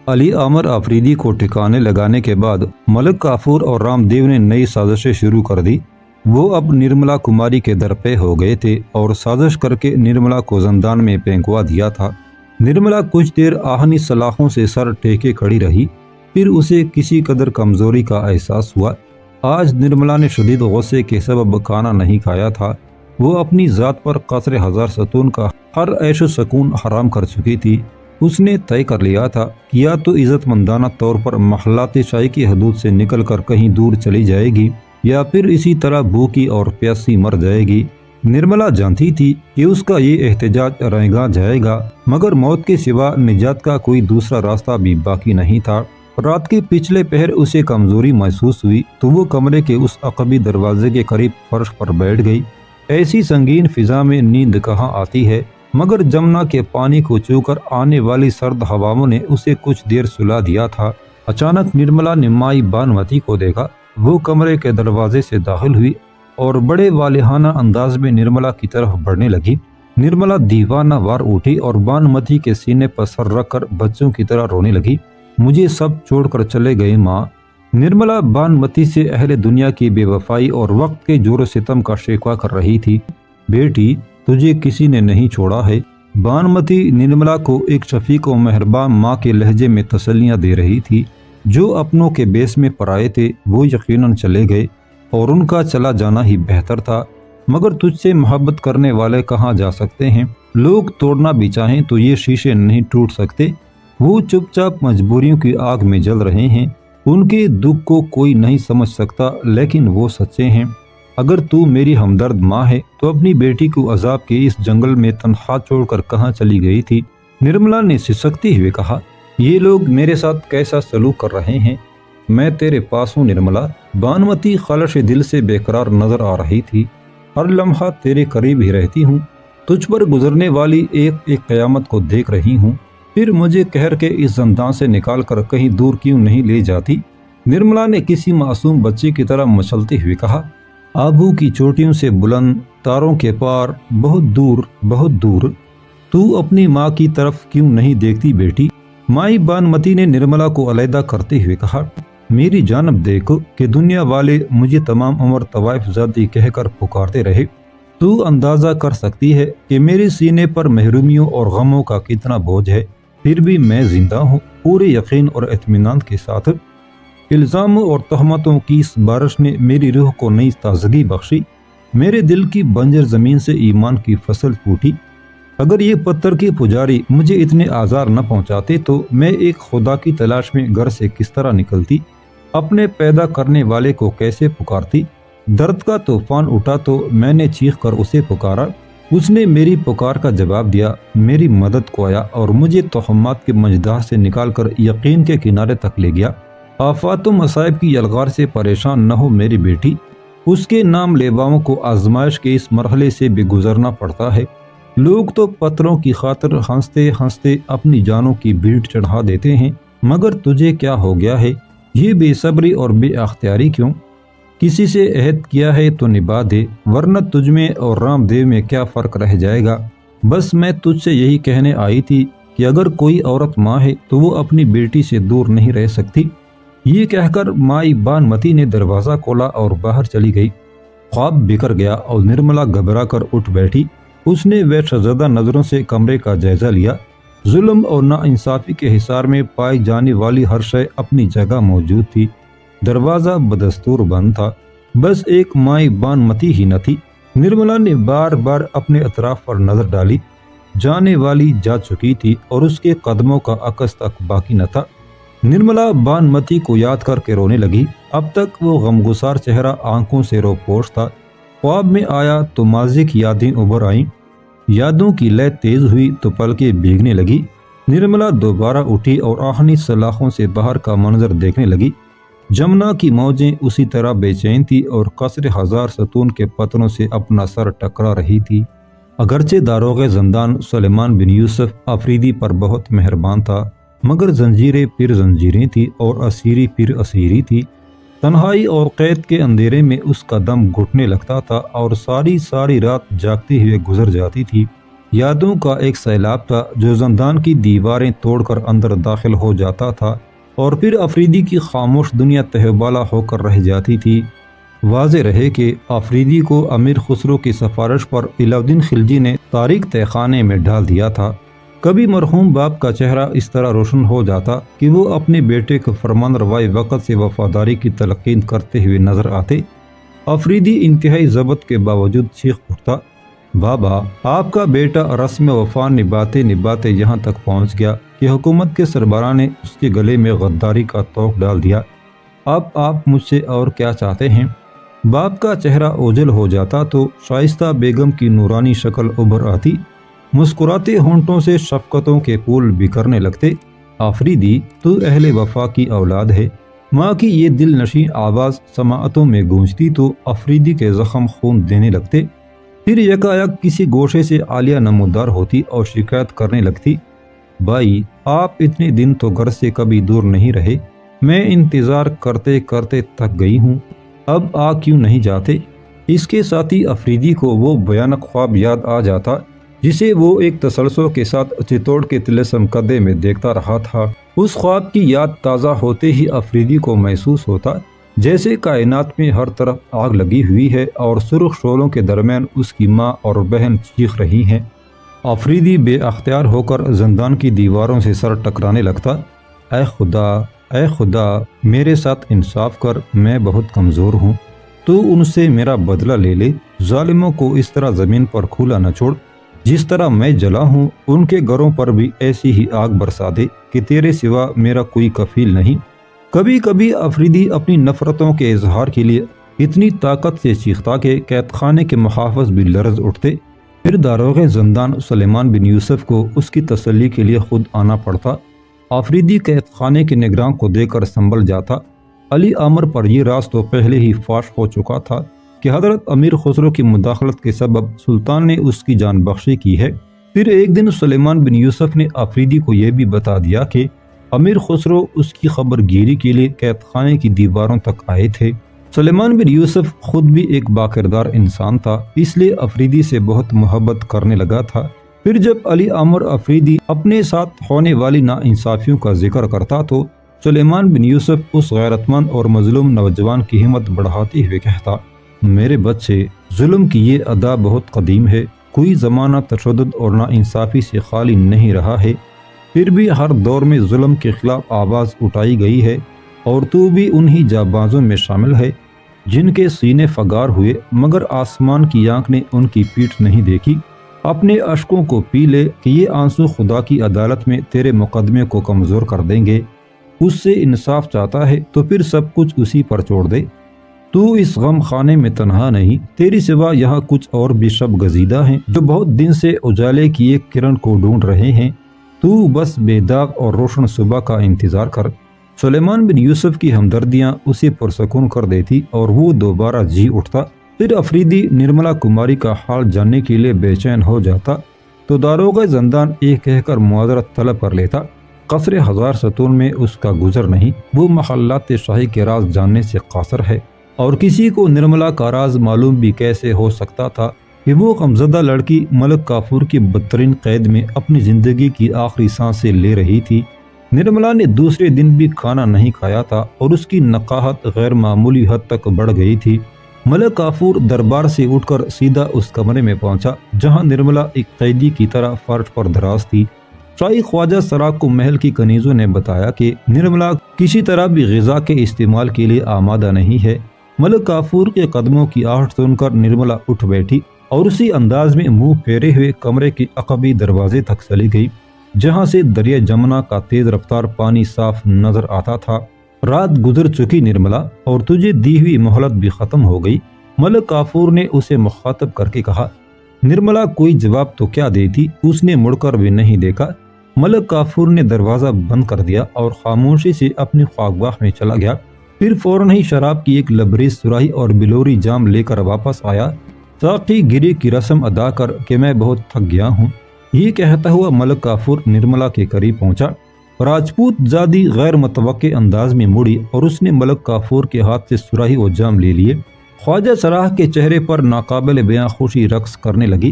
علی عامر آفریدی کو ٹھکانے لگانے کے بعد ملک کافور اور رام دیو نے نئی سازشیں شروع کر دی۔ وہ اب نرملا کماری کے در پہ ہو گئے تھے اور سازش کر کے نرملا کو زندان میں پھینکوا دیا تھا۔ نرملا کچھ دیر آہنی سلاخوں سے سر ٹیکے کھڑی رہی، پھر اسے کسی قدر کمزوری کا احساس ہوا۔ آج نرملا نے شدید غصے کے سبب کھانا نہیں کھایا تھا۔ وہ اپنی ذات پر قصر ہزار ستون کا ہر عیش و سکون حرام کر چکی تھی۔ اس نے طے کر لیا تھا کہ یا تو عزت مندانہ طور پر محلات شاہی کی حدود سے نکل کر کہیں دور چلی جائے گی یا پھر اسی طرح بھوکی اور پیاسی مر جائے گی۔ نرملا جانتی تھی کہ اس کا یہ احتجاج رائیگاں جائے گا، مگر موت کے سوا نجات کا کوئی دوسرا راستہ بھی باقی نہیں تھا۔ رات کے پچھلے پہر اسے کمزوری محسوس ہوئی تو وہ کمرے کے اس عقبی دروازے کے قریب فرش پر بیٹھ گئی۔ ایسی سنگین فضا میں نیند کہاں آتی ہے، مگر جمنا کے پانی کو چھو کر آنے والی سرد ہواؤں نے اسے کچھ دیر سلا دیا تھا۔ اچانک نرملا نے مائی بانمتی کو دیکھا۔ وہ کمرے کے دروازے سے داخل ہوئی اور بڑے والہانہ انداز میں نرملا کی طرف بڑھنے لگی۔ نرملا دیوانہ وار اٹھی اور بانمتی کے سینے پر سر رکھ کر بچوں کی طرح رونے لگی۔ مجھے سب چھوڑ کر چلے گئے ماں۔ نرملا بانمتی سے اہل دنیا کی بے وفائی اور وقت کے جور و ستم کا شکوہ کر رہی تھی۔ بیٹی، تجھے کسی نے نہیں چھوڑا ہے۔ بانمتی نرملا کو ایک شفیق و مہربان ماں کے لہجے میں تسلیاں دے رہی تھی۔ جو اپنوں کے بیس میں پرائے تھے وہ یقیناً چلے گئے اور ان کا چلا جانا ہی بہتر تھا، مگر تجھ سے محبت کرنے والے کہاں جا سکتے ہیں؟ لوگ توڑنا بھی چاہیں تو یہ شیشے نہیں ٹوٹ سکتے۔ وہ چپ چاپ مجبوریوں کی آگ میں جل رہے ہیں۔ ان کے دکھ کو کوئی نہیں سمجھ سکتا، لیکن وہ سچے ہیں۔ اگر تو میری ہمدرد ماں ہے تو اپنی بیٹی کو عذاب کے اس جنگل میں تنہا چھوڑ کر کہاں چلی گئی تھی؟ نرملا نے سسکتے ہوئے کہا، یہ لوگ میرے ساتھ کیسا سلوک کر رہے ہیں؟ میں تیرے پاس ہوں نرملا۔ بانمتی خلش دل سے بے قرار نظر آ رہی تھی۔ ہر لمحہ تیرے قریب ہی رہتی ہوں، تجھ پر گزرنے والی ایک ایک قیامت کو دیکھ رہی ہوں، پھر مجھے قہر کے اس زندان سے نکال کر کہیں دور کیوں نہیں لے جاتی؟ نرملا نے کسی معصوم بچے کی طرح مچلتے ہوئے کہا، آبو کی چوٹیوں سے بلند، تاروں کے پار، بہت دور بہت دور۔ تو اپنی ماں کی طرف کیوں نہیں دیکھتی بیٹی؟ مائی بانمتی نے نرملا کو علیحدہ کرتے ہوئے کہا، میری جانب دیکھو کہ دنیا والے مجھے تمام عمر طوائف زادی کہہ کر پکارتے رہے۔ تو اندازہ کر سکتی ہے کہ میرے سینے پر محرومیوں اور غموں کا کتنا بوجھ ہے، پھر بھی میں زندہ ہوں، پورے یقین اور اطمینان کے ساتھ۔ الزاموں اور تہمتوں کی اس بارش نے میری روح کو نئی تازگی بخشی۔ میرے دل کی بنجر زمین سے ایمان کی فصل پھوٹی۔ اگر یہ پتھر کے پجاری مجھے اتنے آزار نہ پہنچاتے تو میں ایک خدا کی تلاش میں گھر سے کس طرح نکلتی، اپنے پیدا کرنے والے کو کیسے پکارتی؟ درد کا طوفان اٹھا تو میں نے چیخ کر اسے پکارا، اس نے میری پکار کا جواب دیا، میری مدد کو آیا اور مجھے تہمات کے مجدار سے نکال کر یقین کے کنارے تک لے گیا۔ آفات و مصائب کی یلغار سے پریشان نہ ہو میری بیٹی، اس کے نام لیواؤں کو آزمائش کے اس مرحلے سے بھی گزرنا پڑتا ہے۔ لوگ تو پتھروں کی خاطر ہنستے ہنستے اپنی جانوں کی بھیٹ چڑھا دیتے ہیں، مگر تجھے کیا ہو گیا ہے؟ یہ بے صبری اور بے اختیاری کیوں؟ کسی سے عہد کیا ہے تو نبھا دے، ورنہ تجھ میں اور رام دیو میں کیا فرق رہ جائے گا؟ بس میں تجھ سے یہی کہنے آئی تھی کہ اگر کوئی عورت ماں ہے تو وہ اپنی بیٹی سے دور نہیں رہ سکتی۔ یہ کہہ کر مائی بانمتی نے دروازہ کھولا اور باہر چلی گئی۔ خواب بکھر گیا اور نرملا گھبرا کر اٹھ بیٹھی۔ اس نے وحشت زدہ نظروں سے کمرے کا جائزہ لیا۔ ظلم اور ناانصافی کے حصار میں پائی جانے والی ہر شے اپنی جگہ موجود تھی۔ دروازہ بدستور بند تھا، بس ایک مائی بانمتی ہی نہ تھی۔ نرملا نے بار بار اپنے اطراف پر نظر ڈالی، جانے والی جا چکی تھی اور اس کے قدموں کا عکس تک باقی نہ تھا۔ نرملا بانمتی کو یاد کر کے رونے لگی۔ اب تک وہ غمگسار چہرہ آنکھوں سے روپوش تھا۔ خواب میں آیا تو ماضی کی یادیں ابھر آئیں، یادوں کی لے تیز ہوئی تو پلکیں بھیگنے لگی۔ نرملا دوبارہ اٹھی اور آہنی سلاخوں سے باہر کا منظر دیکھنے لگی۔ جمنا کی موجیں اسی طرح بے چین تھی اور قصر ہزار ستون کے پتھروں سے اپنا سر ٹکرا رہی تھی۔ اگرچہ داروغ زندان سلیمان بن یوسف آفریدی پر بہت مہربان تھا، مگر زنجیریں پھر زنجیریں تھی اور اسیری پھر اسیری تھی۔ تنہائی اور قید کے اندھیرے میں اس کا دم گھٹنے لگتا تھا اور ساری رات جاگتے ہوئے گزر جاتی تھی۔ یادوں کا ایک سیلاب تھا جو زندان کی دیواریں توڑ کر اندر داخل ہو جاتا تھا اور پھر آفریدی کی خاموش دنیا تہبالہ ہو کر رہ جاتی تھی۔ واضح رہے کہ آفریدی کو امیر خسرو کی سفارش پر علاؤالدین خلجی نے تاریک تہہ خانے میں ڈال دیا تھا۔ کبھی مرحوم باپ کا چہرہ اس طرح روشن ہو جاتا کہ وہ اپنے بیٹے کو فرمان روائی وقت سے وفاداری کی تلقین کرتے ہوئے نظر آتے۔ آفریدی انتہائی ضبط کے باوجود چیخ اٹھتا، بابا، آپ کا بیٹا رسم وفا نبھاتے نبھاتے یہاں تک پہنچ گیا کہ حکومت کے سربراہ نے اس کے گلے میں غداری کا طوق ڈال دیا۔ اب آپ مجھ سے اور کیا چاہتے ہیں؟ باپ کا چہرہ اوجھل ہو جاتا تو شائستہ بیگم کی نورانی شکل ابھر آتی، مسکراتے ہونٹوں سے شفقتوں کے پھول بکھرنے لگتے۔ آفریدی، تو اہل وفا کی اولاد ہے۔ ماں کی یہ دل نشیں آواز سماعتوں میں گونجتی تو آفریدی کے زخم خون دینے لگتے۔ پھر یکایک کسی گوشے سے عالیہ نمودار ہوتی اور شکایت کرنے لگتی، بھائی، آپ اتنے دن تو گھر سے کبھی دور نہیں رہے، میں انتظار کرتے کرتے تھک گئی ہوں، اب آ کیوں نہیں جاتے؟ اس کے ساتھ ہی آفریدی کو وہ بھیانک خواب یاد آ جاتا جسے وہ ایک تسلسل کے ساتھ چتوڑ کے طلسم کدے میں دیکھتا رہا تھا۔ اس خواب کی یاد تازہ ہوتے ہی آفریدی کو محسوس ہوتا جیسے کائنات میں ہر طرف آگ لگی ہوئی ہے اور سرخ شعلوں کے درمیان اس کی ماں اور بہن چیخ رہی ہیں۔ آفریدی بے اختیار ہو کر زندان کی دیواروں سے سر ٹکرانے لگتا، اے خدا، اے خدا، میرے ساتھ انصاف کر، میں بہت کمزور ہوں، تو ان سے میرا بدلہ لے لے، ظالموں کو اس طرح زمین پر کھلا نہ چھوڑ، جس طرح میں جلا ہوں ان کے گھروں پر بھی ایسی ہی آگ برسا دے کہ تیرے سوا میرا کوئی کفیل نہیں۔ کبھی کبھی آفریدی اپنی نفرتوں کے اظہار کے لیے اتنی طاقت سے چیختا کہ قید خانے کے محافظ بھی لرز اٹھتے۔ پھر داروغ زندان سلیمان بن یوسف کو اس کی تسلی کے لیے خود آنا پڑتا۔ آفریدی قید خانے کے نگراں کو دے کر سنبھل جاتا۔ علی عامر پر یہ راز تو پہلے ہی فاش ہو چکا تھا کہ حضرت امیر خسرو کی مداخلت کے سبب سلطان نے اس کی جان بخشی کی ہے۔ پھر ایک دن سلیمان بن یوسف نے آفریدی کو یہ بھی بتا دیا کہ امیر خسرو اس کی خبر گیری کے لیے قید خانے کی دیواروں تک آئے تھے۔ سلیمان بن یوسف خود بھی ایک باکردار انسان تھا، اس لیے آفریدی سے بہت محبت کرنے لگا تھا۔ پھر جب علی عامر آفریدی اپنے ساتھ ہونے والی ناانصافیوں کا ذکر کرتا تو سلیمان بن یوسف اس غیرت مند اور مظلوم نوجوان کی ہمت بڑھاتے ہوئے کہتا، میرے بچے، ظلم کی یہ ادا بہت قدیم ہے، کوئی زمانہ تشدد اور ناانصافی سے خالی نہیں رہا ہے، پھر بھی ہر دور میں ظلم کے خلاف آواز اٹھائی گئی ہے، اور تو بھی انہی جانبازوں میں شامل ہے جن کے سینے فگار ہوئے مگر آسمان کی آنکھ نے ان کی پیٹھ نہیں دیکھی۔ اپنے اشکوں کو پی لے کہ یہ آنسو خدا کی عدالت میں تیرے مقدمے کو کمزور کر دیں گے۔ اس سے انصاف چاہتا ہے تو پھر سب کچھ اسی پر چھوڑ دے۔ تو اس غم خانے میں تنہا نہیں، تیری سوا یہاں کچھ اور بھی شب گزیدہ ہیں جو بہت دن سے اجالے کی ایک کرن کو ڈھونڈ رہے ہیں، تو بس بے داغ اور روشن صبح کا انتظار کر۔ سلیمان بن یوسف کی ہمدردیاں اسے پرسکون کر دیتی اور وہ دوبارہ جی اٹھتا۔ پھر آفریدی نرملا کماری کا حال جاننے کے لیے بے چین ہو جاتا تو داروغ زندان ایک کہہ کر معذرت طلب کر لیتا۔ قصر ہزار ستون میں اس کا گزر نہیں، وہ محلات شاہی کے راز جاننے سے قاصر ہے، اور کسی کو نرملا کا راز معلوم بھی کیسے ہو سکتا تھا کہ وہ غمزدہ لڑکی ملک کافور کی بدترین قید میں اپنی زندگی کی آخری سانسیں لے رہی تھی۔ نرملا نے دوسرے دن بھی کھانا نہیں کھایا تھا اور اس کی نقاہت غیر معمولی حد تک بڑھ گئی تھی۔ ملک کافور دربار سے اٹھ کر سیدھا اس کمرے میں پہنچا جہاں نرملا ایک قیدی کی طرح فرش پر دراز تھی۔ شاہی خواجہ سراغ کو محل کی کنیزوں نے بتایا کہ نرملا کسی طرح بھی غذا کے استعمال کے لیے آمادہ نہیں ہے۔ ملک کافور کے قدموں کی آہٹ سن کر نرملا اٹھ بیٹھی اور اسی انداز میں منہ پھیرے ہوئے کمرے کے عقبی دروازے تک چلی گئی جہاں سے دریا جمنا کا تیز رفتار پانی صاف نظر آتا تھا۔ رات گزر چکی نرملا، اور تجھے دی ہوئی مہلت بھی ختم ہو گئی، ملک کافور نے اسے مخاطب کر کے کہا۔ نرملا کوئی جواب تو کیا دیتی، اس نے مڑ کر بھی نہیں دیکھا۔ ملک کافور نے دروازہ بند کر دیا اور خاموشی سے اپنی خاکگاہ میں چلا گیا۔ پھر فوراً ہی شراب کی ایک لبریز سراہی اور بلوری جام لے کر واپس آیا۔ ساقی گری کی رسم ادا کر کہ میں بہت تھک گیا ہوں، یہ کہتا ہوا ملک کافور نرملا کے قریب پہنچا۔ راجپوت زادی غیر متوقع انداز میں مڑی اور اس نے ملک کافور کے ہاتھ سے سراہی و جام لے لیے۔ خواجہ سراغ کے چہرے پر ناقابل بیاں خوشی رقص کرنے لگی۔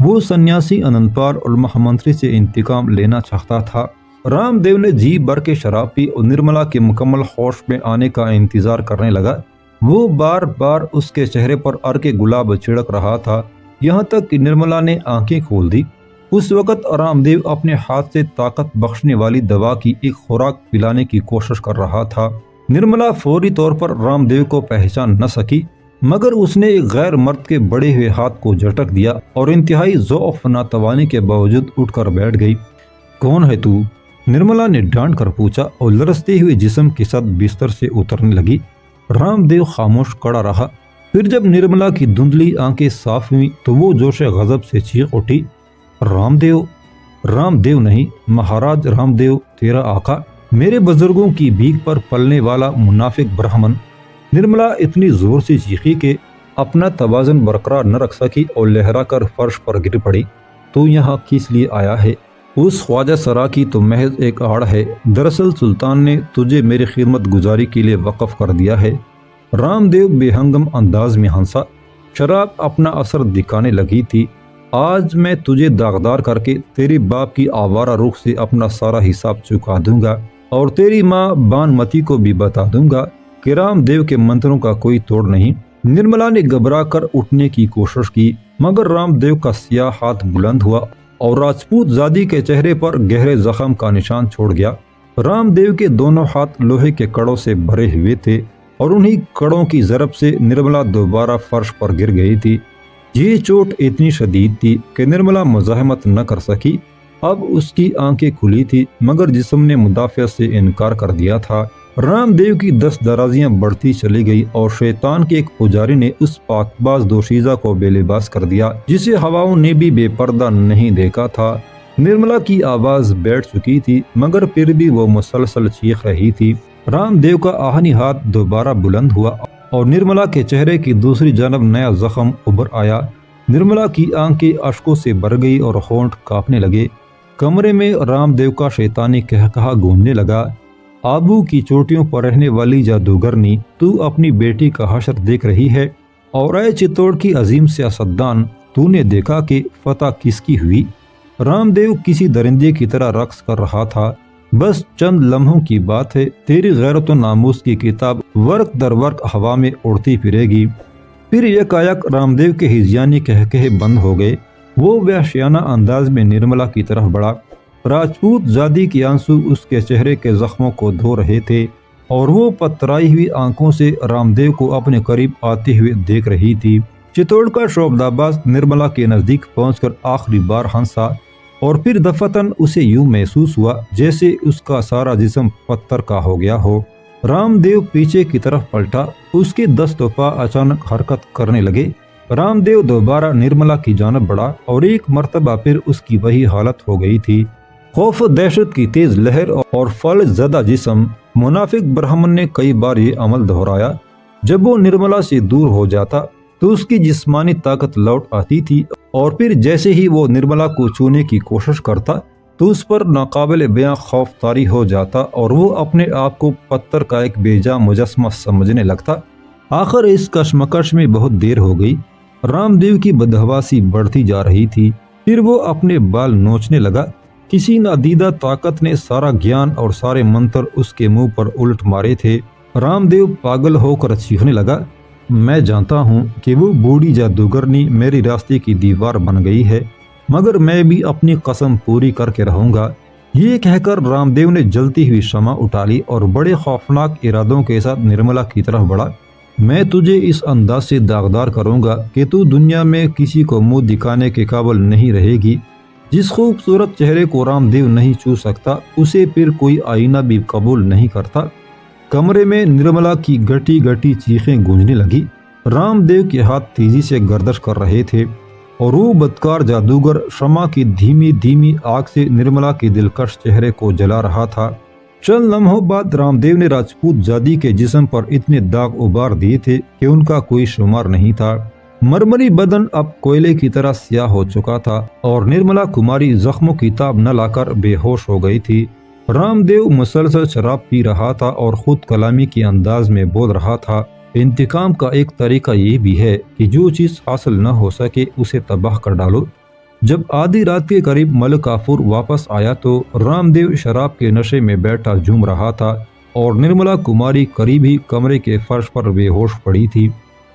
وہ سنیاسی انندپال اور مہامنتری سے انتقام لینا چاہتا تھا۔ رام دیو نے جی بھر کے شراب پی اور نرملا کے مکمل ہوش میں آنے کا انتظار کرنے لگا۔ وہ بار بار اس کے چہرے پر ارکے گلاب چھڑک رہا تھا، یہاں تک کہ نرملا نے آنکھیں کھول دی۔ اس وقت رام دیو اپنے ہاتھ سے طاقت بخشنے والی دوا کی ایک خوراک پلانے کی کوشش کر رہا تھا۔ نرملا فوری طور پر رام دیو کو پہچان نہ سکی، مگر اس نے ایک غیر مرد کے بڑے ہوئے ہاتھ کو جھٹک دیا اور انتہائی ضعف ناتوانی کے باوجود اٹھ کر بیٹھ گئی۔ کون ہے تو؟ نرملا نے ڈانٹ کر پوچھا اور لرزتے ہوئے جسم کے ساتھ بستر سے اترنے لگی۔ رام دیو خاموش کھڑا رہا۔ پھر جب نرملا کی دھندلی آنکھیں صاف ہوئی تو وہ جوش غضب سے چیخ اٹھی، رام دیو؟ رام دیو نہیں، مہاراج رام دیو تیرا آقا، میرے بزرگوں کی بھیک پر پلنے والا منافق برہمن۔ نرملا اتنی زور سے چیخی کہ اپنا توازن برقرار نہ رکھ سکی اور لہرا کر فرش پر گر پڑی۔ تو یہاں کس لیے آیا ہے؟ اس خواجہ سرا کی تو محض ایک آڑ ہے، دراصل سلطان نے تجھے میری خدمت گزاری کے لیے وقف کر دیا ہے۔ رام دیو بے ہنگم انداز میں ہنسا۔ شراب اپنا اثر دکھانے لگی تھی۔ آج میں تجھے داغدار کر کے تیری باپ کی آوارہ روح سے اپنا سارا حساب چکا دوں گا اور تیری ماں بانمتی کو بھی بتا دوں گا کہ رام دیو کے منتروں کا کوئی توڑ نہیں۔ نرملا نے گھبرا کر اٹھنے کی کوشش کی، مگر رام دیو کا سیاہ ہاتھ بلند ہوا اور راجپوت زادی کے چہرے پر گہرے زخم کا نشان چھوڑ گیا۔ رام دیو کے دونوں ہاتھ لوہے کے کڑوں سے بھرے ہوئے تھے اور انہی کڑوں کی ضرب سے نرملا دوبارہ فرش پر گر گئی تھی۔ یہ چوٹ اتنی شدید تھی کہ نرملا مزاحمت نہ کر سکی۔ اب اس کی آنکھیں کھلی تھی مگر جسم نے مدافعت سے انکار کر دیا تھا۔ رام دیو کی دست درازیاں بڑھتی چلی گئی اور شیطان کے ایک پجاری نے اس پاک باز دوشیزہ کو بے لباس کر دیا جسے ہواؤں نے بھی بے پردہ نہیں دیکھا تھا۔ نرملا کی آواز بیٹھ چکی تھی مگر پھر بھی وہ مسلسل چیخ رہی تھی۔ رام دیو کا آہنی ہاتھ دوبارہ بلند ہوا اور نرملا کے چہرے کی دوسری جانب نیا زخم ابھر آیا۔ نرملا کی آنکھیں اشکوں سے بھر گئی اور ہونٹ کانپنے لگے۔ کمرے میں رام دیو کا شیطانی قہقہا گونجنے لگا، آبو کی چوٹیوں پر رہنے والی جادوگرنی، تو اپنی بیٹی کا حشر دیکھ رہی ہے؟ اور اے چتوڑ کی عظیم سیاستدان، تو نے دیکھا کہ فتح کس کی ہوئی؟ رام دیو کسی درندے کی طرح رقص کر رہا تھا۔ بس چند لمحوں کی بات ہے، تیری غیرت و ناموس کی کتاب ورق در ورق ہوا میں اڑتی پھرے گی۔ پھر یکایک رام دیو کے ہجیانی قہقہے بند ہو گئے۔ وہ وحشیانہ انداز میں نرملا کی طرف بڑھا۔ راجپوت زادی کے آنسو اس کے چہرے کے زخموں کو دھو رہے تھے اور وہ پترائی ہوئی آنکھوں سے رام دیو کو اپنے قریب آتے ہوئے دیکھ رہی تھی۔ چتوڑ کا شعبدہ باز نرملا کے نزدیک پہنچ کر آخری بار ہنسا اور پھر دفتن اسے یوں محسوس ہوا جیسے اس کا سارا جسم پتھر کا ہو گیا ہو۔ رام دیو پیچھے کی طرف پلٹا، اس کے دست و پا اچانک حرکت کرنے لگے۔ رام دیو دوبارہ نرملا کی جانب بڑھا اور ایک مرتبہ پھر اس کی وہی حالت ہو گئی تھی۔ خوف و دہشت کی تیز لہر اور فلج زدہ جسم۔ منافق برہمن نے کئی بار یہ عمل دہرایا۔ جب وہ نرملا سے دور ہو جاتا تو اس کی جسمانی طاقت لوٹ آتی تھی اور پھر جیسے ہی وہ نرملا کو چھونے کی کوشش کرتا تو اس پر ناقابل بیاں خوف طاری ہو جاتا اور وہ اپنے آپ کو پتھر کا ایک بے جا مجسمہ سمجھنے لگتا۔ آخر اس کشمکش میں بہت دیر ہو گئی۔ رام دیو کی بدحواسی بڑھتی جا رہی تھی۔ پھر وہ اپنے بال نوچنے لگا۔ کسی نادیدہ طاقت نے سارا گیان اور سارے منتر اس کے منہ پر الٹ مارے تھے۔ رام دیو پاگل ہو کر چیخنے لگا، میں جانتا ہوں کہ وہ بوڑھی جادوگرنی میری راستے کی دیوار بن گئی ہے، مگر میں بھی اپنی قسم پوری کر کے رہوں گا۔ یہ کہہ کر رام دیو نے جلتی ہوئی شمع اٹھا لی اور بڑے خوفناک ارادوں کے ساتھ نرملا کی طرف بڑھا۔ میں تجھے اس انداز سے داغدار کروں گا کہ تو دنیا میں کسی کو منہ دکھانے کے قابل نہیں رہے گی۔ جس خوبصورت چہرے کو رام دیو نہیں چھو سکتا اسے پھر کوئی آئینہ بھی قبول نہیں کرتا۔ کمرے میں نرملا کی گٹی گٹی چیخیں گونجنے لگی۔ رام دیو کے ہاتھ تیزی سے گردش کر رہے تھے اور وہ بدکار جادوگر شمع کی دھیمی دھیمی آگ سے نرملا کے دلکش چہرے کو جلا رہا تھا۔ چند لمحوں بعد رام دیو نے راجپوت زادی کے جسم پر اتنے داغ ابار دیے تھے کہ ان کا کوئی شمار نہیں تھا۔ مرمری بدن اب کوئلے کی طرح سیاہ ہو چکا تھا اور نرملا کماری زخموں کی تاب نہ لا کر بے ہوش ہو گئی تھی۔ رام دیو مسلسل شراب پی رہا تھا اور خود کلامی کے انداز میں بول رہا تھا، انتقام کا ایک طریقہ یہ بھی ہے کہ جو چیز حاصل نہ ہو سکے اسے تباہ کر ڈالو۔ جب آدھی رات کے قریب ملک کافور واپس آیا تو رام دیو شراب کے نشے میں بیٹھا جھوم رہا تھا اور نرملا کماری قریب ہی کمرے کے فرش پر بے ہوش پڑی تھی۔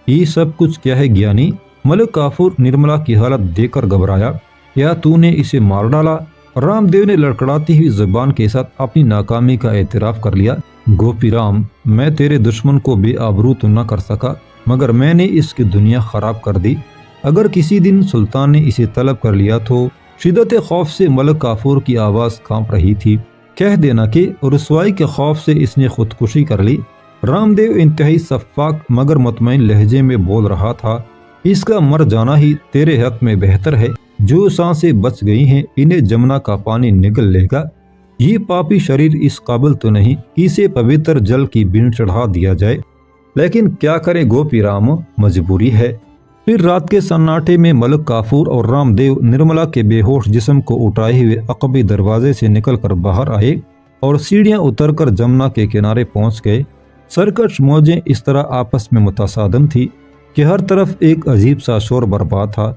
یہ سب کچھ کیا ہے گیانی؟ ملک کافور نرملا کی حالت دیکھ کر گھبرایا۔ کیا تو نے اسے مار ڈالا؟ رام دیو نے لڑکڑاتی ہوئی زبان کے ساتھ اپنی ناکامی کا اعتراف کر لیا۔ گوپی رام، میں تیرے دشمن کو بے آبرو تو نہ کر سکا، مگر میں نے اس کی دنیا خراب کر دی۔ اگر کسی دن سلطان نے اسے طلب کر لیا تو شدت خوف سے ملک کافور کی آواز کانپ رہی تھی۔ کہہ دینا کہ رسوائی کے خوف سے اس نے خودکشی کر لی۔ رام دیو انتہائی شفاف مگر مطمئن لہجے میں بول رہا تھا، اس کا مر جانا ہی تیرے حق میں بہتر ہے۔ جو سانسیں بچ گئی ہیں انہیں جمنا کا پانی نگل لے گا۔ یہ پاپی شریر اس قابل تو نہیں کہ اسے پوتر جل کی بین چڑھا دیا جائے، لیکن کیا کرے گوپی رام، مجبوری ہے۔ پھر رات کے سناٹے میں ملک کافور اور رام دیو نرملا کے بے ہوش جسم کو اٹھائے ہوئے عقبی دروازے سے نکل کر باہر آئے اور سیڑھیاں اتر کر جمنا کے کنارے پہنچ گئے۔ سرکش موجیں اس طرح آپس میں متصادم تھی کہ ہر طرف ایک عجیب سا شور برپا تھا۔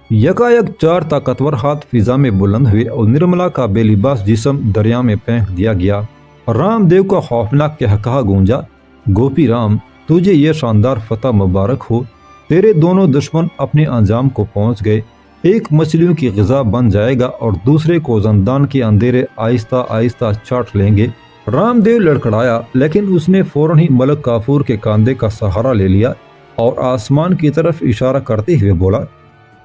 یکایک 4 طاقتور ہاتھ فضا میں بلند ہوئے اور نرملا کا بے لباس جسم دریا میں پھینک دیا گیا۔ رام دیو کا خوفناک قہقہا گونجا، گوپی رام، تجھے یہ شاندار فتح مبارک ہو۔ تیرے دونوں دشمن اپنے انجام کو پہنچ گئے۔ ایک مچھلیوں کی غذا بن جائے گا اور دوسرے کو زندان کے اندھیرے آہستہ آہستہ چاٹ لیں گے۔ رام دیو لڑکھڑایا، لیکن اس نے فوراً ہی ملک کافور کے کاندھے کا سہارا لے لیا اور آسمان کی طرف اشارہ کرتے ہوئے بولا،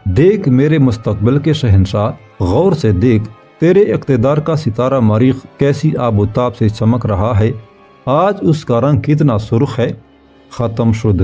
دیکھ میرے مستقبل کے شہنشاہ، غور سے دیکھ، تیرے اقتدار کا ستارہ مریخ کیسی آب و تاب سے چمک رہا ہے۔ آج اس کا رنگ کتنا سرخ ہے۔ ختم شد۔